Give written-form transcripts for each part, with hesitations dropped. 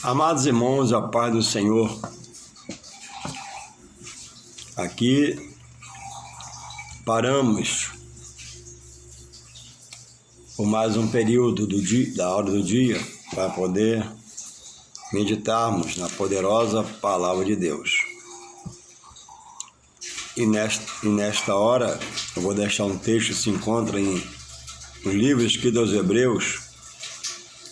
Amados irmãos, a paz do Senhor. Aqui paramos por mais um período da hora do dia para poder meditarmos na poderosa palavra de Deus. E nesta hora eu vou deixar um texto que se encontra no livro escrito aos Hebreus,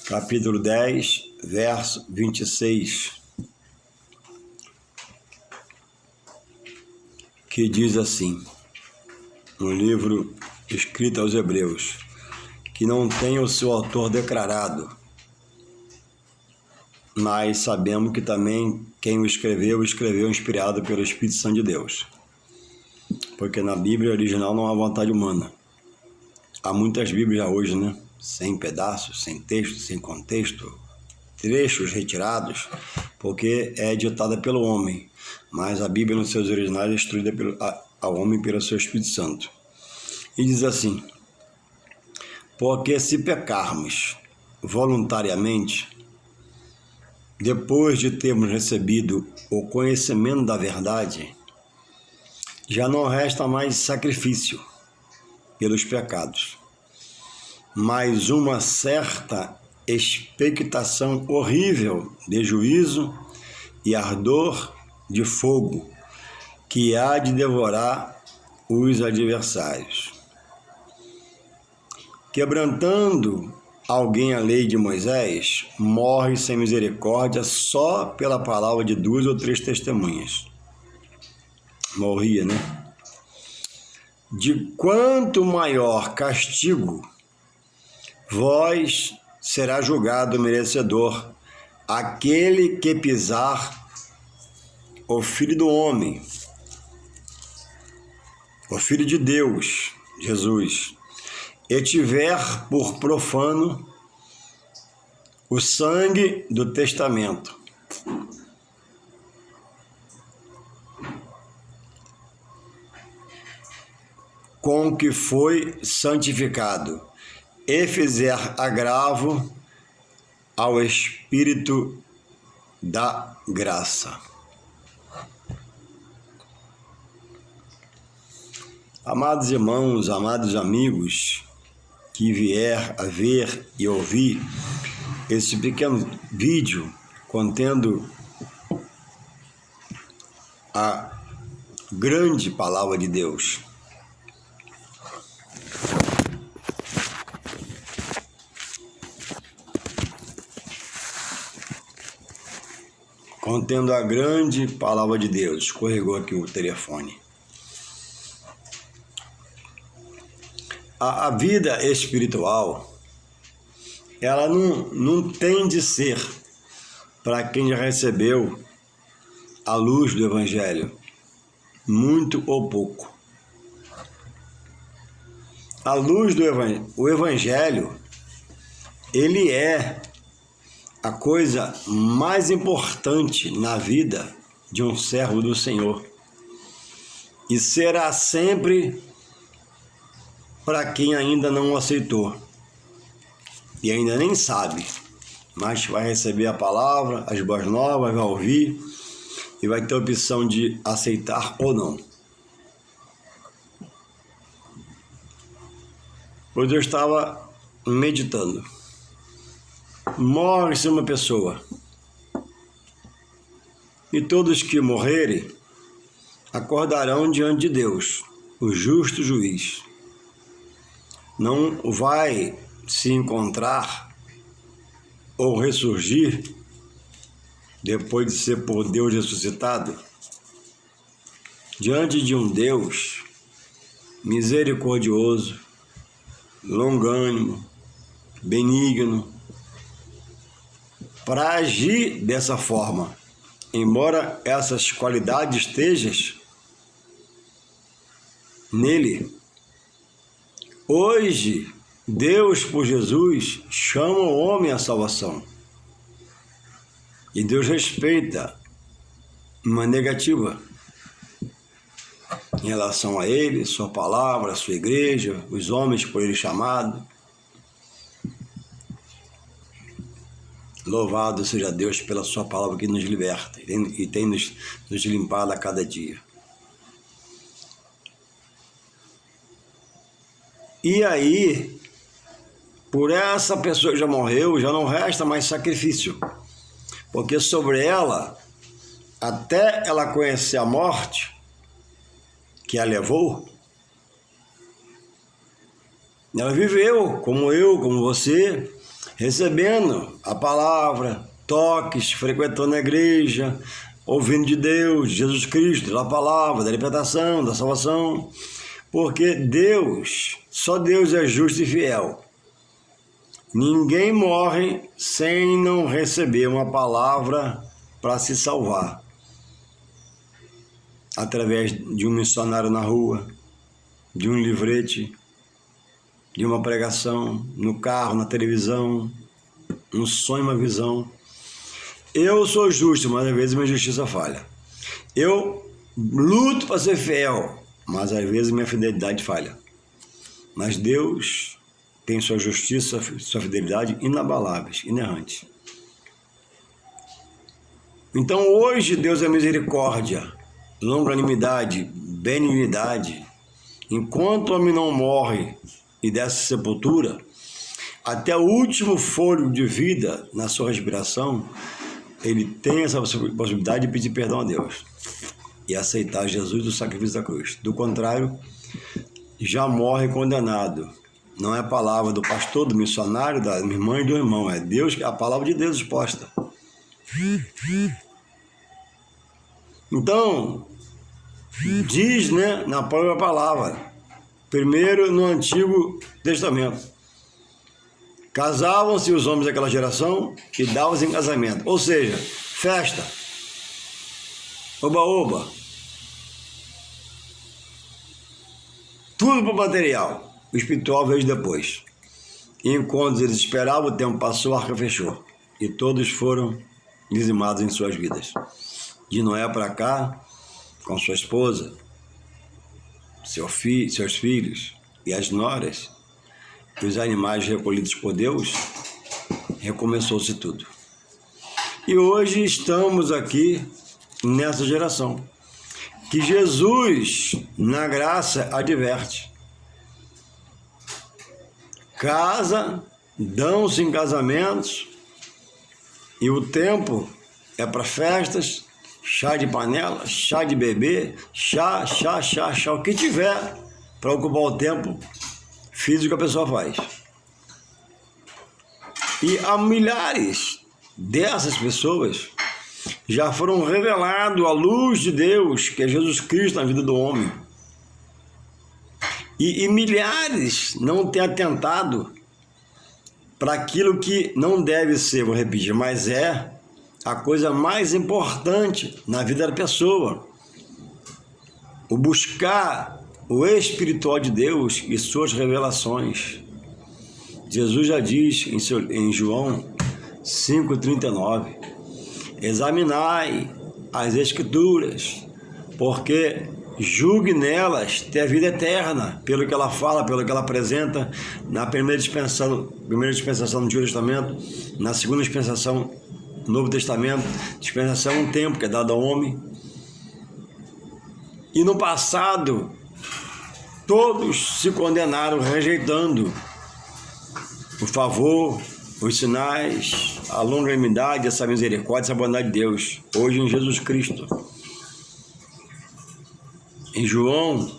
capítulo 10, verso 26, que diz assim, no livro escrito aos Hebreus, que não tem o seu autor declarado, mas sabemos que também quem o escreveu inspirado pelo Espírito Santo de Deus, porque na Bíblia original não há vontade humana. Há muitas Bíblias já hoje, né? Sem pedaços, sem texto, sem contexto, trechos retirados, porque é editada pelo homem, mas a Bíblia nos seus originais é instruída ao homem pelo seu Espírito Santo. E diz assim: porque se pecarmos voluntariamente, depois de termos recebido o conhecimento da verdade, já não resta mais sacrifício pelos pecados, mas uma certa expectação horrível de juízo e ardor de fogo que há de devorar os adversários. Quebrantando alguém a lei de Moisés, morre sem misericórdia só pela palavra de 2 ou 3 testemunhas. Morria, né? De quanto maior castigo vós será julgado merecedor aquele que pisar o Filho do Homem, o Filho de Deus, Jesus, e tiver por profano o sangue do testamento, com que foi santificado, e fizer agravo ao Espírito da graça. Amados irmãos, amados amigos, que vier a ver e ouvir esse pequeno vídeo contendo a grande palavra de Deus, contendo a grande palavra de Deus. Escorregou aqui o telefone. A vida espiritual, ela não tem de ser para quem já recebeu a luz do Evangelho, muito ou pouco. A luz do o Evangelho, ele é a coisa mais importante na vida de um servo do Senhor. E será sempre para quem ainda não o aceitou. E ainda nem sabe, mas vai receber a palavra, as boas novas, vai ouvir e vai ter a opção de aceitar ou não. Pois eu estava meditando. Morre-se uma pessoa, e todos que morrerem acordarão diante de Deus, o justo juiz. Não vai se encontrar ou ressurgir depois de ser por Deus ressuscitado diante de um Deus misericordioso, longânimo, benigno, para agir dessa forma, embora essas qualidades estejam nele. Hoje, Deus, por Jesus, chama o homem à salvação. E Deus respeita uma negativa em relação a ele, sua palavra, sua igreja, os homens por ele chamados. Louvado seja Deus pela sua palavra que nos liberta e tem nos limpado a cada dia. E aí, por essa pessoa que já morreu, já não resta mais sacrifício. Porque sobre ela, até ela conhecer a morte que a levou, ela viveu, como eu, como você, recebendo a palavra, toques, frequentando a igreja, ouvindo de Deus, de Jesus Cristo, da palavra, da libertação, da salvação. Porque Deus, só Deus é justo e fiel. Ninguém morre sem não receber uma palavra para se salvar. Através de um missionário na rua, de um livrete, de uma pregação, no carro, na televisão, um sonho, uma visão. Eu sou justo, mas às vezes minha justiça falha. Eu luto para ser fiel, mas às vezes minha fidelidade falha. Mas Deus tem sua justiça, sua fidelidade inabaláveis, inerrantes. Então hoje Deus é misericórdia, longanimidade, benignidade. Enquanto o homem não morre e desce sepultura, até o último fôlego de vida na sua respiração, ele tem essa possibilidade de pedir perdão a Deus e aceitar Jesus do sacrifício da cruz. Do contrário, já morre condenado. Não é a palavra do pastor, do missionário, da irmã e do irmão, é Deus, a palavra de Deus exposta. Então, diz, na própria palavra, primeiro no Antigo Testamento, casavam-se os homens daquela geração e davam-se em casamento, ou seja, festa, oba-oba, tudo para o material. O espiritual veio depois. E enquanto eles esperavam, o tempo passou, a arca fechou. E todos foram dizimados em suas vidas. De Noé para cá, com sua esposa, seus filhos e as noras, e os animais recolhidos por Deus, recomeçou-se tudo. E hoje estamos aqui nessa geração, que Jesus, na graça, adverte. Casa, dão-se em casamentos, e o tempo é para festas, chá de panela, chá de bebê, chá, o que tiver para ocupar o tempo físico que a pessoa faz. E há milhares dessas pessoas já foram revelados a luz de Deus, que é Jesus Cristo na vida do homem. E milhares não têm atentado para aquilo que não deve ser, vou repetir, mas é a coisa mais importante na vida da pessoa. O buscar o espiritual de Deus e suas revelações. Jesus já diz em João 5,39, examinai as Escrituras, porque julgue nelas ter a vida eterna, pelo que ela fala, pelo que ela apresenta, na primeira dispensação do Antigo Testamento, na segunda dispensação do Novo Testamento, dispensação é um tempo que é dado ao homem. E no passado, todos se condenaram rejeitando o favor, os sinais, a longanimidade, essa misericórdia, essa bondade de Deus, hoje em Jesus Cristo. Em João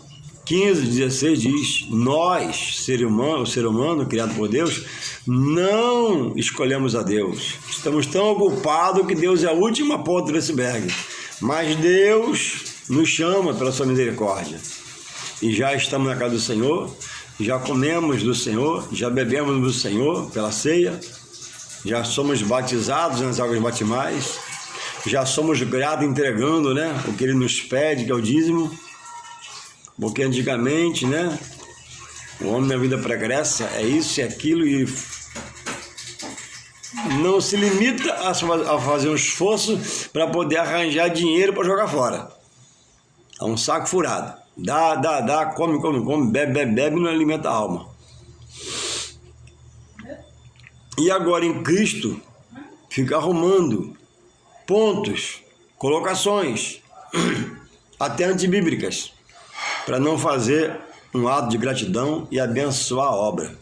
15,16 diz, nós, o ser humano criado por Deus, não escolhemos a Deus. Estamos tão ocupados que Deus é a última ponta do iceberg. Mas Deus nos chama pela sua misericórdia. E já estamos na casa do Senhor, já comemos do Senhor, já bebemos do Senhor pela ceia, já somos batizados nas águas batismais, já somos gratos entregando, o que Ele nos pede, que é o dízimo. Porque antigamente, o homem na vida pregressa é isso e aquilo e não se limita a fazer um esforço para poder arranjar dinheiro para jogar fora. É um saco furado. Dá, come, bebe, não alimenta a alma. E agora em Cristo, fica arrumando pontos, colocações, até antibíblicas, para não fazer um ato de gratidão e abençoar a obra.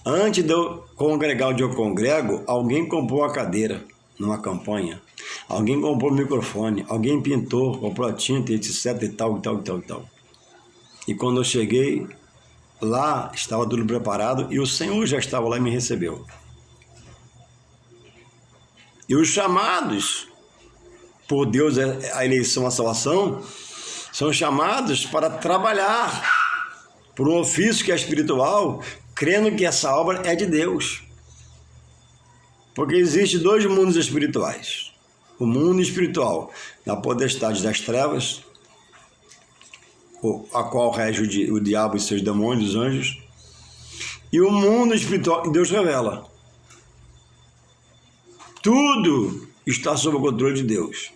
Antes de eu congregar onde eu congrego, alguém comprou uma cadeira numa campanha, alguém comprou um microfone, alguém pintou, comprou a tinta, etc, e tal, e tal, e tal, e tal. E quando eu cheguei, lá estava tudo preparado e o Senhor já estava lá e me recebeu. E os chamados por Deus, a eleição, a salvação, são chamados para trabalhar por um ofício que é espiritual, crendo que essa obra é de Deus. Porque existem dois mundos espirituais. O mundo espiritual, na potestade das trevas, a qual rege o diabo e seus demônios, os anjos, e o mundo espiritual que Deus revela. Tudo está sob o controle de Deus.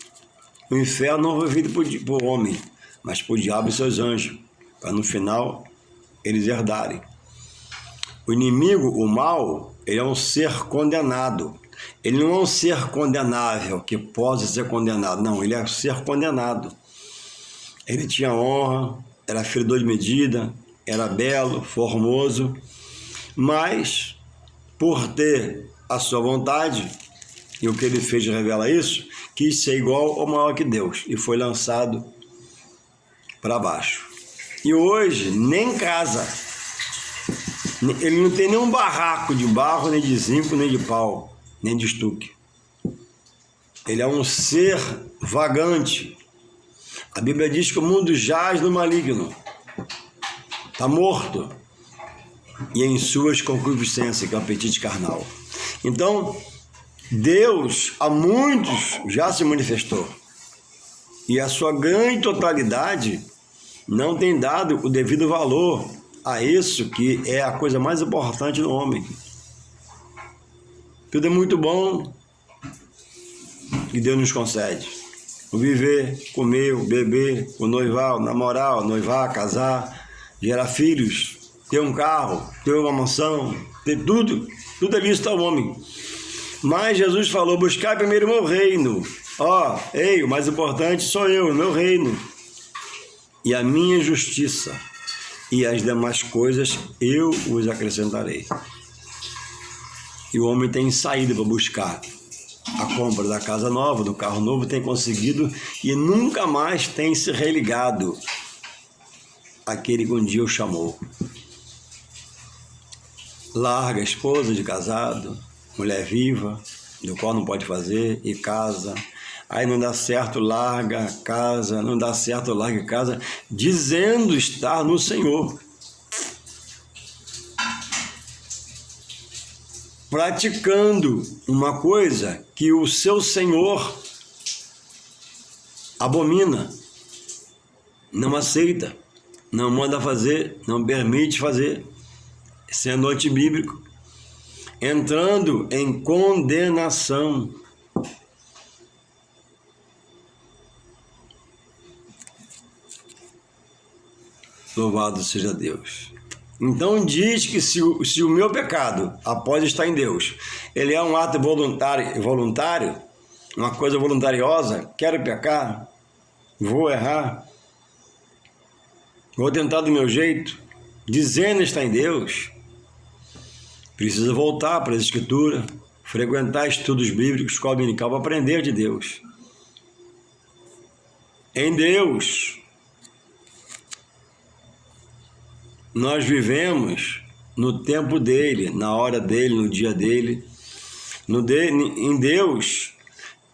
O inferno não foi feito por homem, mas por diabo e seus anjos, para no final eles herdarem. O inimigo, o mal, ele é um ser condenado. Ele não é um ser condenável, que pode ser condenado. Não, ele é um ser condenado. Ele tinha honra, era feridor de medida, era belo, formoso, mas por ter a sua vontade, e o que ele fez revela isso, quis ser igual ou maior que Deus, e foi lançado para baixo. E hoje, nem casa, ele não tem nenhum barraco de barro, nem de zinco, nem de pau, nem de estuque. Ele é um ser vagante. A Bíblia diz que o mundo jaz no maligno, está morto, e em suas concupiscências, que é o apetite carnal. Então, Deus, a muitos, já se manifestou, e a sua grande totalidade não tem dado o devido valor a isso que é a coisa mais importante no homem. Tudo é muito bom que Deus nos concede. O viver, comer, o beber, o noivar, o namorar, o noivar, casar, gerar filhos, ter um carro, ter uma mansão, ter tudo. Tudo é lícito ao homem. Mas Jesus falou, buscar primeiro o meu reino. Ei, o mais importante sou eu, o meu reino. E a minha justiça. E as demais coisas eu os acrescentarei. E o homem tem saído para buscar a compra da casa nova, do carro novo, tem conseguido e nunca mais tem se religado àquele que um dia o chamou. Larga a esposa de casado, mulher viva, do qual não pode fazer, e casa. Aí não dá certo, larga a casa, não dá certo, larga a casa, dizendo estar no Senhor. Praticando uma coisa que o seu Senhor abomina, não aceita, não manda fazer, não permite fazer, sendo antibíblico, entrando em condenação. Louvado seja Deus. Então diz que se o meu pecado, após estar em Deus, ele é um ato voluntário, uma coisa voluntariosa, quero pecar, vou errar, vou tentar do meu jeito, dizendo estar em Deus, precisa voltar para a Escritura, frequentar estudos bíblicos, escola dominical, para aprender de Deus. Em Deus, nós vivemos no tempo dele, na hora dele, no dia dele. Em Deus,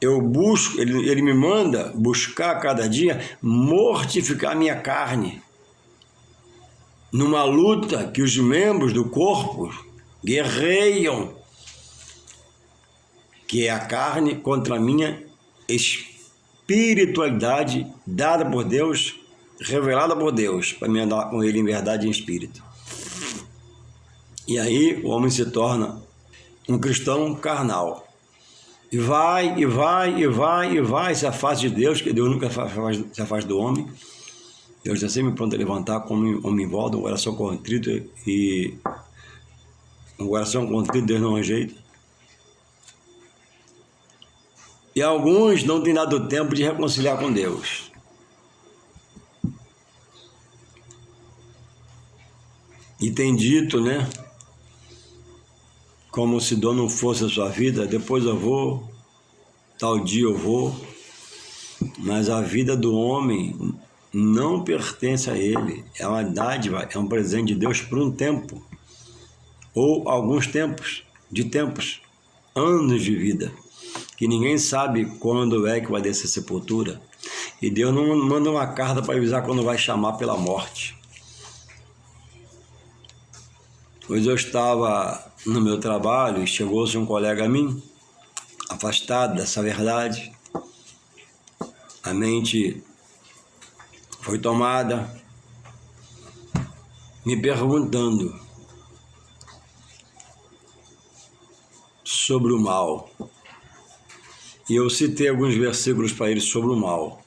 eu busco, ele me manda buscar a cada dia mortificar a minha carne. Numa luta que os membros do corpo guerreiam, que é a carne contra a minha espiritualidade dada por Deus, revelada por Deus, para me andar com ele em verdade e em espírito. E aí o homem se torna um cristão carnal. E vai, se afasta de Deus, que Deus nunca se afasta do homem. Deus está sempre pronto a levantar como homem em volta, um coração contrito, e um coração contrito Deus não rejeita. E alguns não têm dado tempo de reconciliar com Deus. E tem dito, né? Como se Deus não fosse a sua vida, depois eu vou, tal dia eu vou. Mas a vida do homem não pertence a ele. É uma dádiva, é um presente de Deus por um tempo. Ou alguns tempos, anos de vida. Que ninguém sabe quando é que vai descer a sepultura. E Deus não manda uma carta para avisar quando vai chamar pela morte. Pois eu estava no meu trabalho e chegou-se um colega a mim, afastado dessa verdade. A mente foi tomada, me perguntando sobre o mal. E eu citei alguns versículos para ele sobre o mal.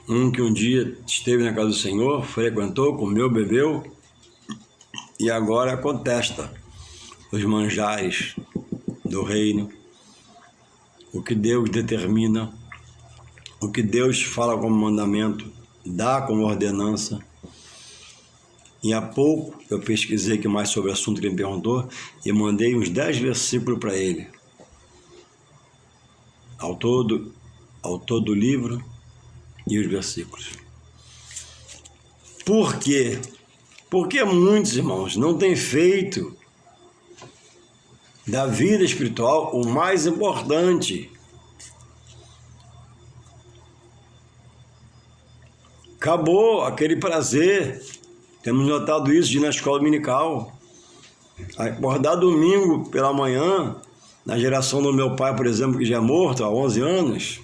Um que um dia esteve na casa do Senhor, frequentou, comeu, bebeu, e agora contesta os manjares do reino, o que Deus determina, o que Deus fala como mandamento, dá como ordenança. E há pouco eu pesquisei aqui mais sobre o assunto que ele me perguntou e mandei uns 10 versículos para ele. Ao todo o livro e os versículos. Por quê? Porque muitos irmãos não têm feito da vida espiritual o mais importante. Acabou aquele prazer. Temos notado isso de ir na escola dominical. Acordar domingo pela manhã, na geração do meu pai, por exemplo, que já é morto há 11 anos,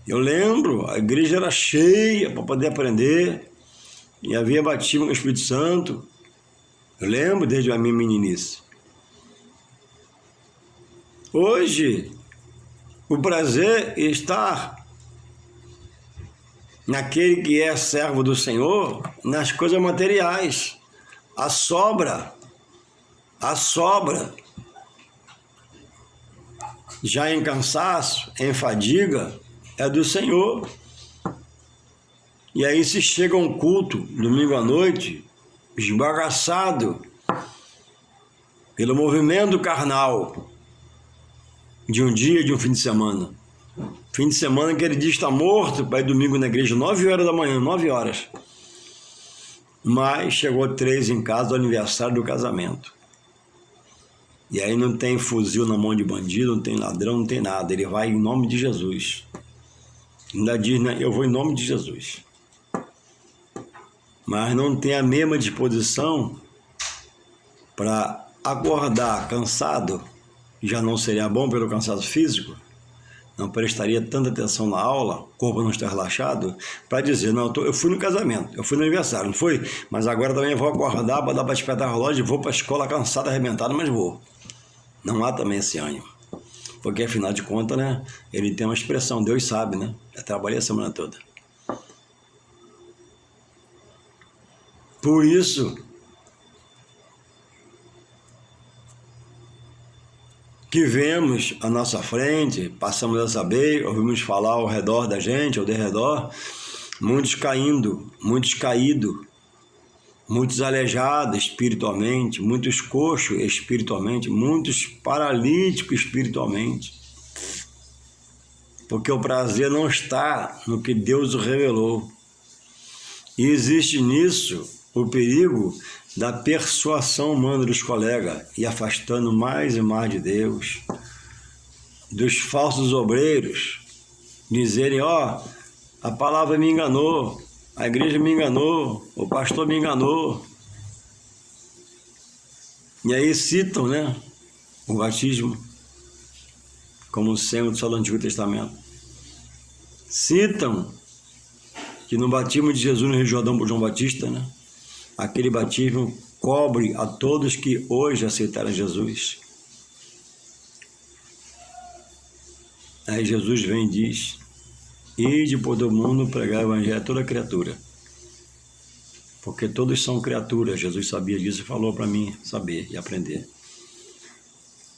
eu lembro, a igreja era cheia para poder aprender, e havia batismo com o Espírito Santo. Eu lembro desde a minha meninice. Hoje, o prazer está naquele que é servo do Senhor, nas coisas materiais. A sobra, já em cansaço, em fadiga, é do Senhor. E aí se chega um culto, domingo à noite, esbagaçado pelo movimento carnal de um dia, de um fim de semana. Fim de semana, aquele dia está morto, para ir domingo na igreja, 9 horas da manhã, 9 horas. Mas chegou 3 em casa, o aniversário do casamento. E aí não tem fuzil na mão de bandido, não tem ladrão, não tem nada. Ele vai em nome de Jesus. Ainda diz, né? Eu vou em nome de Jesus. Mas não tem a mesma disposição para acordar cansado, já não seria bom pelo cansaço físico, não prestaria tanta atenção na aula, o corpo não está relaxado, para dizer, não, eu fui no casamento, eu fui no aniversário, não foi? Mas agora também vou acordar para dar para despertar o relógio e vou para a escola cansado, arrebentado, mas vou. Não há também esse ânimo. Porque, afinal de contas, né, ele tem uma expressão, Deus sabe, né? Eu trabalhei a semana toda. Por isso que vemos à nossa frente, passamos a saber, ouvimos falar ao redor da gente, ao derredor, muitos caindo, muitos caídos, muitos aleijados espiritualmente, muitos coxos espiritualmente, muitos paralíticos espiritualmente. Porque o prazer não está no que Deus revelou. E existe nisso o perigo da persuasão humana dos colegas e afastando mais e mais de Deus, dos falsos obreiros, dizerem, a palavra me enganou, a igreja me enganou, o pastor me enganou. E aí citam, né, o batismo como sendo só do Antigo Testamento. Citam que no batismo de Jesus no Rio Jordão por João Batista, né, aquele batismo cobre a todos que hoje aceitaram Jesus. Aí Jesus vem e diz, ide por todo mundo pregar o evangelho a toda criatura. Porque todos são criaturas, Jesus sabia disso e falou para mim saber e aprender.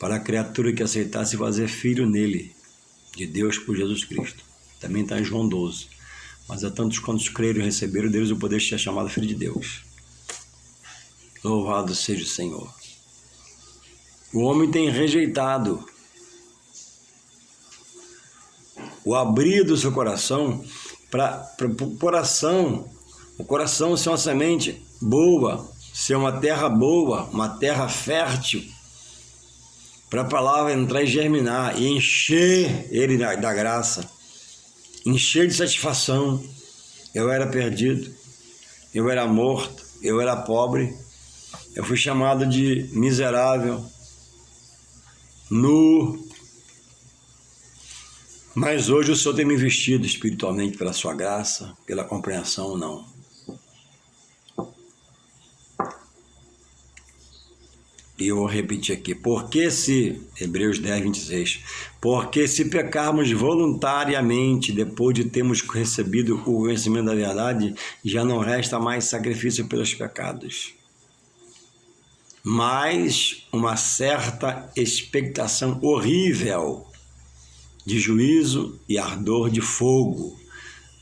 para a criatura que aceitasse fazer filho nele, de Deus por Jesus Cristo. Também está em João 12. Mas a tantos quantos creram e receberam deles o poder de ser chamado filho de Deus. Louvado seja o Senhor. O homem tem rejeitado o abrir do seu coração para o coração. O coração ser uma semente boa, ser uma terra boa, uma terra fértil, para a palavra entrar e germinar e encher ele da graça, encher de satisfação. Eu era perdido, eu era morto, eu era pobre, eu fui chamado de miserável, nu, mas hoje o Senhor tem me vestido espiritualmente pela sua graça, pela compreensão, não. E eu vou repetir aqui, porque se, Hebreus 10, 26, porque se pecarmos voluntariamente, depois de termos recebido o conhecimento da verdade, já não resta mais sacrifício pelos pecados, mas uma certa expectação horrível de juízo e ardor de fogo.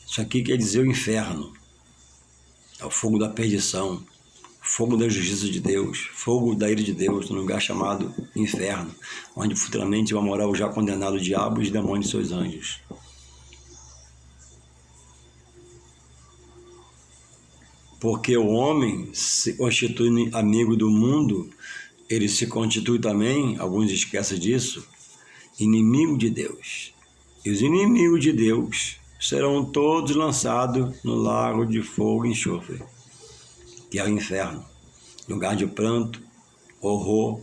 Isso aqui quer dizer o inferno, é o fogo da perdição, fogo da justiça de Deus, fogo da ira de Deus, num lugar chamado inferno, onde futuramente vai morar o já condenado diabo e os demônios e seus anjos. Porque o homem se constitui amigo do mundo, ele se constitui também, alguns esquecem disso, inimigo de Deus. E os inimigos de Deus serão todos lançados no lago de fogo e enxofre, que é o inferno, lugar de pranto, horror,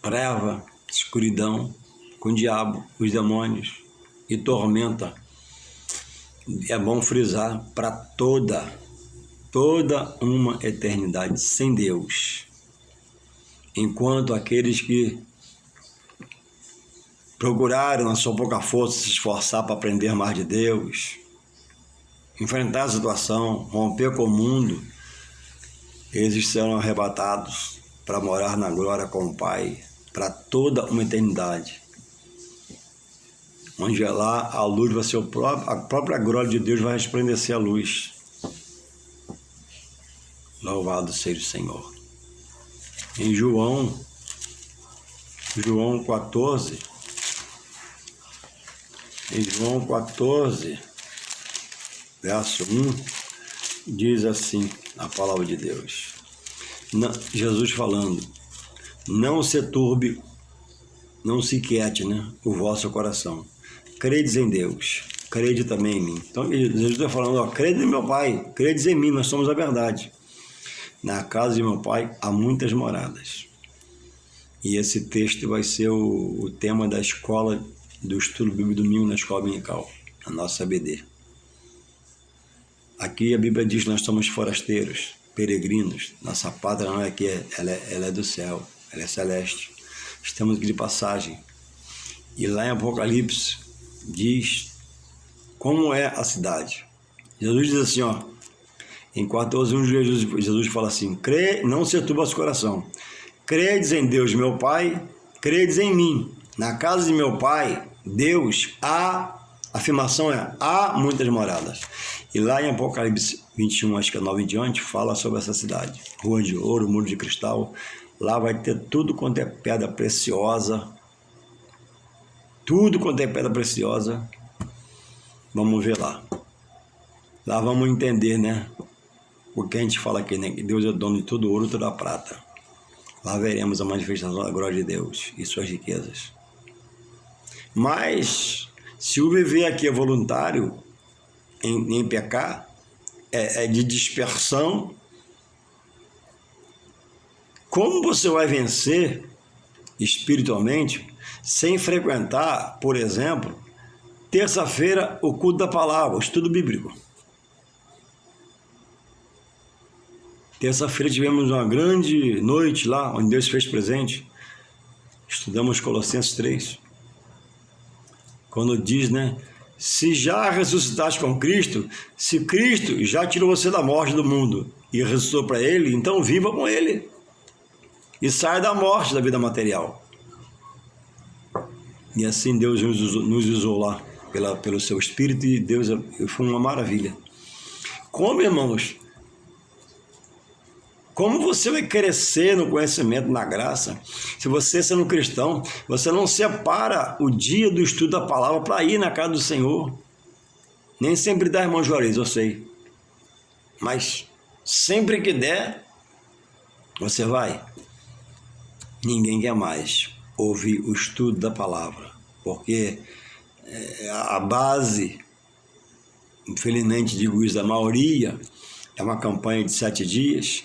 treva, escuridão, com o diabo, os demônios e tormenta. É bom frisar, para toda uma eternidade sem Deus. Enquanto aqueles que procuraram na sua pouca força se esforçar para aprender mais de Deus, enfrentar a situação, romper com o mundo, eles serão arrebatados para morar na glória com o Pai, para toda uma eternidade. Onde lá a luz vai ser a própria glória de Deus vai resplandecer a luz. Louvado seja o Senhor. Em João 14, verso 1, diz assim a palavra de Deus. Jesus falando, não se turbe, não se inquiete, o vosso coração. Credes em Deus, crede também em mim. Então Jesus está falando, crede em meu Pai, credes em mim, nós somos a verdade. Na casa de meu Pai há muitas moradas. E esse texto vai ser o tema da escola do estudo bíblico domingo na escola dominical, a nossa ABD. Aqui a Bíblia diz que nós somos forasteiros, peregrinos. Nossa pátria não é aqui, ela é do céu, ela é celeste. Estamos aqui de passagem. E lá em Apocalipse diz como é a cidade. Jesus diz assim, em 14:1, Jesus fala assim, não se turbe vosso coração. Credes em Deus, meu Pai, credes em mim. Na casa de meu Pai, Deus, a afirmação há muitas moradas. E lá em Apocalipse 21, acho que é 9 em diante, fala sobre essa cidade. Rua de ouro, muro de cristal. Lá vai ter tudo quanto é pedra preciosa. Tudo quanto é pedra preciosa. Vamos ver lá. Lá vamos entender, o que a gente fala aqui, que Deus é dono de todo ouro e toda prata. Lá veremos a manifestação da glória de Deus e suas riquezas. Mas, se o viver aqui é voluntário, em pecar, é de dispersão, como você vai vencer espiritualmente sem frequentar, por exemplo, terça-feira, o culto da palavra, o estudo bíblico? Terça-feira tivemos uma grande noite lá, onde Deus fez presente. Estudamos Colossenses 3. Quando diz, se já ressuscitaste com Cristo, se Cristo já tirou você da morte do mundo e ressuscitou para Ele, então viva com Ele. E saia da morte da vida material. E assim Deus nos usou lá pelo seu Espírito, e Deus foi uma maravilha. Como, irmãos, como você vai crescer no conhecimento, na graça, se você, sendo cristão, você não separa o dia do estudo da palavra para ir na casa do Senhor? Nem sempre dá, irmão Juarez, eu sei. Mas sempre que der, você vai. Ninguém quer mais ouvir o estudo da palavra, porque a base, infelizmente digo isso, da maioria, é uma campanha de 7 dias,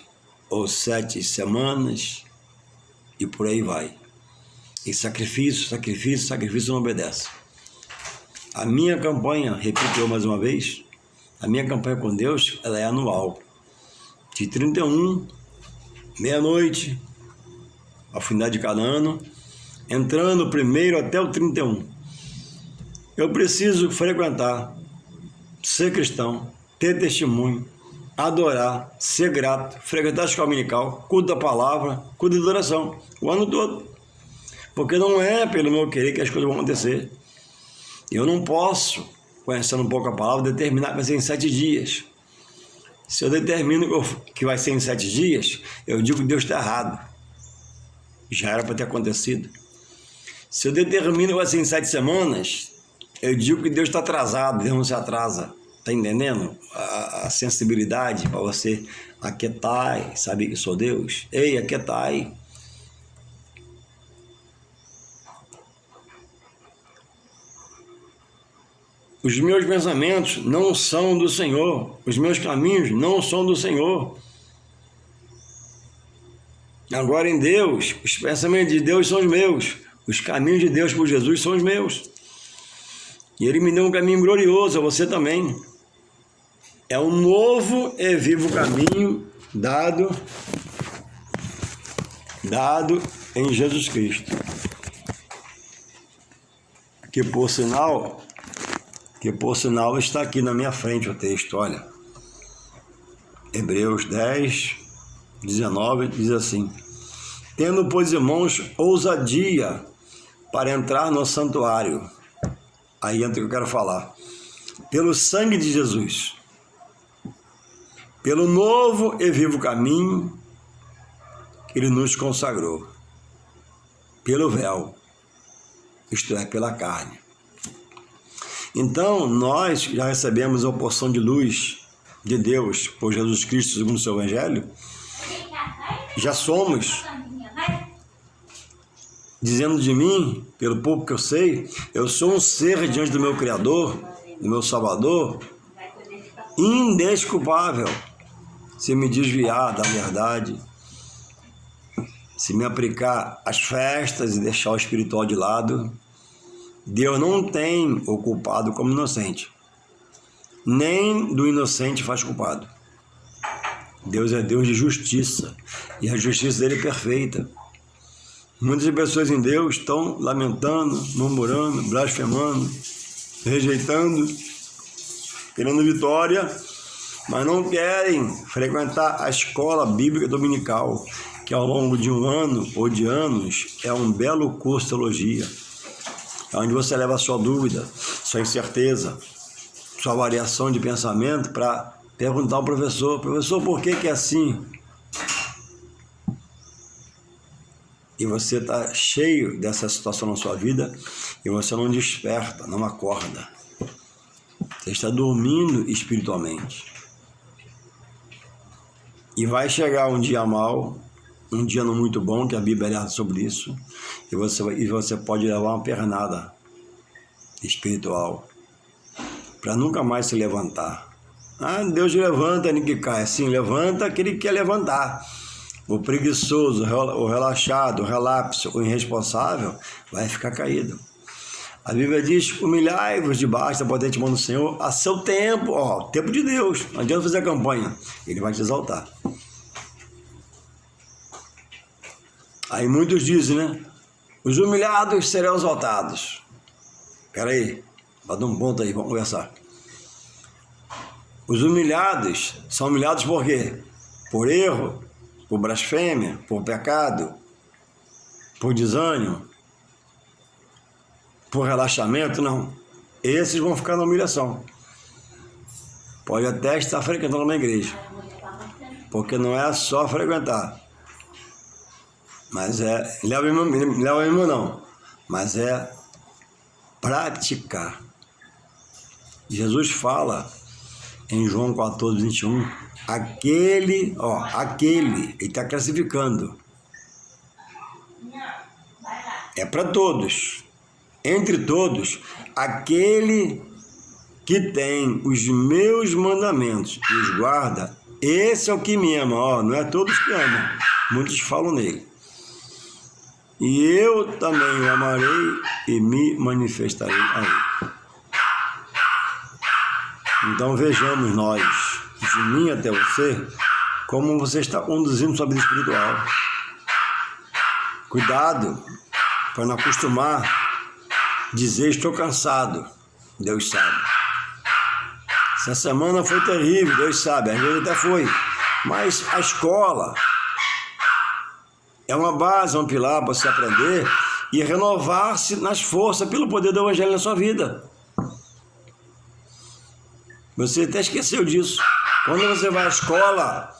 ou 7 semanas, e por aí vai. E sacrifício não obedece. A minha campanha, repito mais uma vez, a minha campanha com Deus, ela é anual. De 31, meia-noite, ao final de cada ano, entrando primeiro até o 31. Eu preciso frequentar, ser cristão, ter testemunho, adorar, ser grato, frequentar a escola dominical, culto da palavra, culto de adoração, o ano todo. Porque não é pelo meu querer que as coisas vão acontecer. Eu não posso, conhecendo um pouco a palavra, determinar que vai ser em 7 dias. Se eu determino que vai ser em 7 dias, eu digo que Deus está errado. Já era para ter acontecido. Se eu determino que vai ser em 7 semanas, eu digo que Deus está atrasado, Deus não se atrasa. Está entendendo? A sensibilidade para você aquietar, saber que sou Deus. Ei, aquietai. Os meus pensamentos não são do Senhor. Os meus caminhos não são do Senhor. Agora em Deus, os pensamentos de Deus são os meus. Os caminhos de Deus por Jesus são os meus. E Ele me deu um caminho glorioso, a você também. É um novo e vivo caminho dado em Jesus Cristo. Que por sinal está aqui na minha frente o texto, olha. Hebreus 10, 19 diz assim: tendo, pois, irmãos, ousadia para entrar no santuário. Aí entra o que eu quero falar. Pelo sangue de Jesus, pelo novo e vivo caminho que Ele nos consagrou, pelo véu, isto é, pela carne. Então, nós já recebemos a porção de luz de Deus por Jesus Cristo, segundo o seu Evangelho. Já somos, dizendo de mim, pelo pouco que eu sei, eu sou um ser diante do meu Criador, do meu Salvador, indesculpável. Se me desviar da verdade, se me aplicar às festas e deixar o espiritual de lado, Deus não tem o culpado como inocente. Nem do inocente faz culpado. Deus é Deus de justiça, e a justiça dele é perfeita. Muitas pessoas em Deus estão lamentando, murmurando, blasfemando, rejeitando, querendo vitória, mas não querem frequentar a escola bíblica dominical, que ao longo de um ano ou de anos é um belo curso de teologia, onde você leva a sua dúvida, sua incerteza, sua variação de pensamento para perguntar ao professor: professor, por que é assim? E você está cheio dessa situação na sua vida e você não desperta, não acorda. Você está dormindo espiritualmente. E vai chegar um dia mau, um dia não muito bom, que a Bíblia alerta sobre isso, e você pode levar uma pernada espiritual para nunca mais se levantar. Ah, Deus levanta, ninguém cai. Sim, levanta aquele que quer levantar. O preguiçoso, o relaxado, o relapso, o irresponsável vai ficar caído. A Bíblia diz: humilhai-vos debaixo da potente mão do Senhor a seu tempo, tempo de Deus. Não adianta fazer a campanha, Ele vai te exaltar. Aí muitos dizem, né? Os humilhados serão exaltados. Espera aí, vai dar um ponto aí, vamos conversar. Os humilhados são humilhados por quê? Por erro, por blasfêmia, por pecado, por desânimo. por relaxamento, não. Esses vão ficar na humilhação. Pode até estar frequentando uma igreja, porque não é só frequentar, mas leva irmão não, mas é praticar. Jesus fala em João 14, 21, aquele, ele está classificando. É para todos. Entre todos, aquele que tem os meus mandamentos e os guarda, esse é o que me ama. Não é todos que amam, muitos falam nele. E eu também o amarei e me manifestarei a ele. Então vejamos nós, de mim até você, como você está conduzindo sua vida espiritual. Cuidado para não acostumar a dizer estou cansado. Deus sabe. Essa semana foi terrível, Deus sabe, às vezes até foi. Mas a escola é uma base, um pilar para você aprender e renovar-se nas forças pelo poder do Evangelho na sua vida. Você até esqueceu disso. Quando você vai à escola,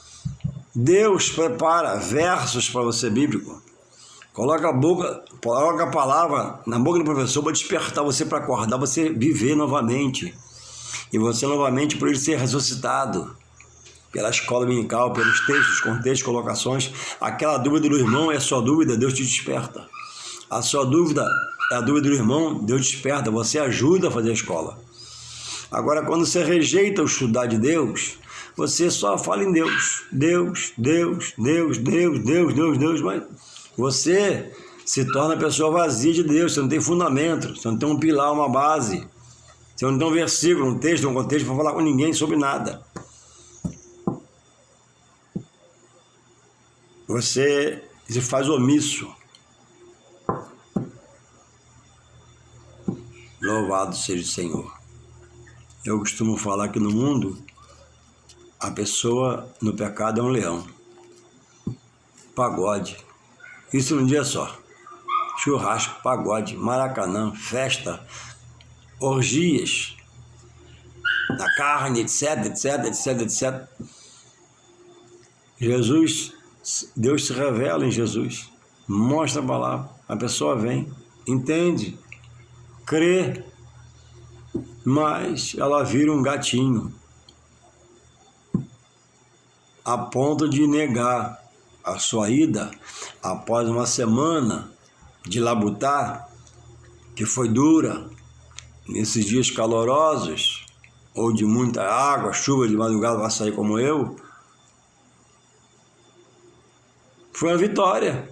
Deus prepara versos para você bíblico. Coloca a palavra na boca do professor para despertar você, para acordar, você viver novamente. E você novamente por ele ser ressuscitado. Pela escola dominical, pelos textos, contextos, colocações. Aquela dúvida do irmão é sua dúvida, Deus te desperta. A sua dúvida é a dúvida do irmão, Deus desperta. Você ajuda a fazer a escola. Agora, quando você rejeita o estudar de Deus, você só fala em Deus. Deus, Deus, Deus, Deus, Deus, Deus, Deus, mas você se torna pessoa vazia de Deus, você não tem fundamento, você não tem um pilar, uma base, você não tem um versículo, um texto, um contexto para falar com ninguém sobre nada. Você se faz omisso. Louvado seja o Senhor. Eu costumo falar que no mundo, a pessoa no pecado é um leão. Pagode. Isso num dia só. Churrasco, pagode, maracanã, festa, orgias, da carne, etc, etc, etc, etc. Jesus, Deus se revela em Jesus. Mostra a palavra. A pessoa vem, entende, crê, mas ela vira um gatinho a ponto de negar a sua ida após uma semana de labutar, que foi dura, nesses dias calorosos, ou de muita água, chuva de madrugada para sair como eu, foi uma vitória.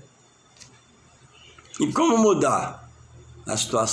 E como mudar a situação?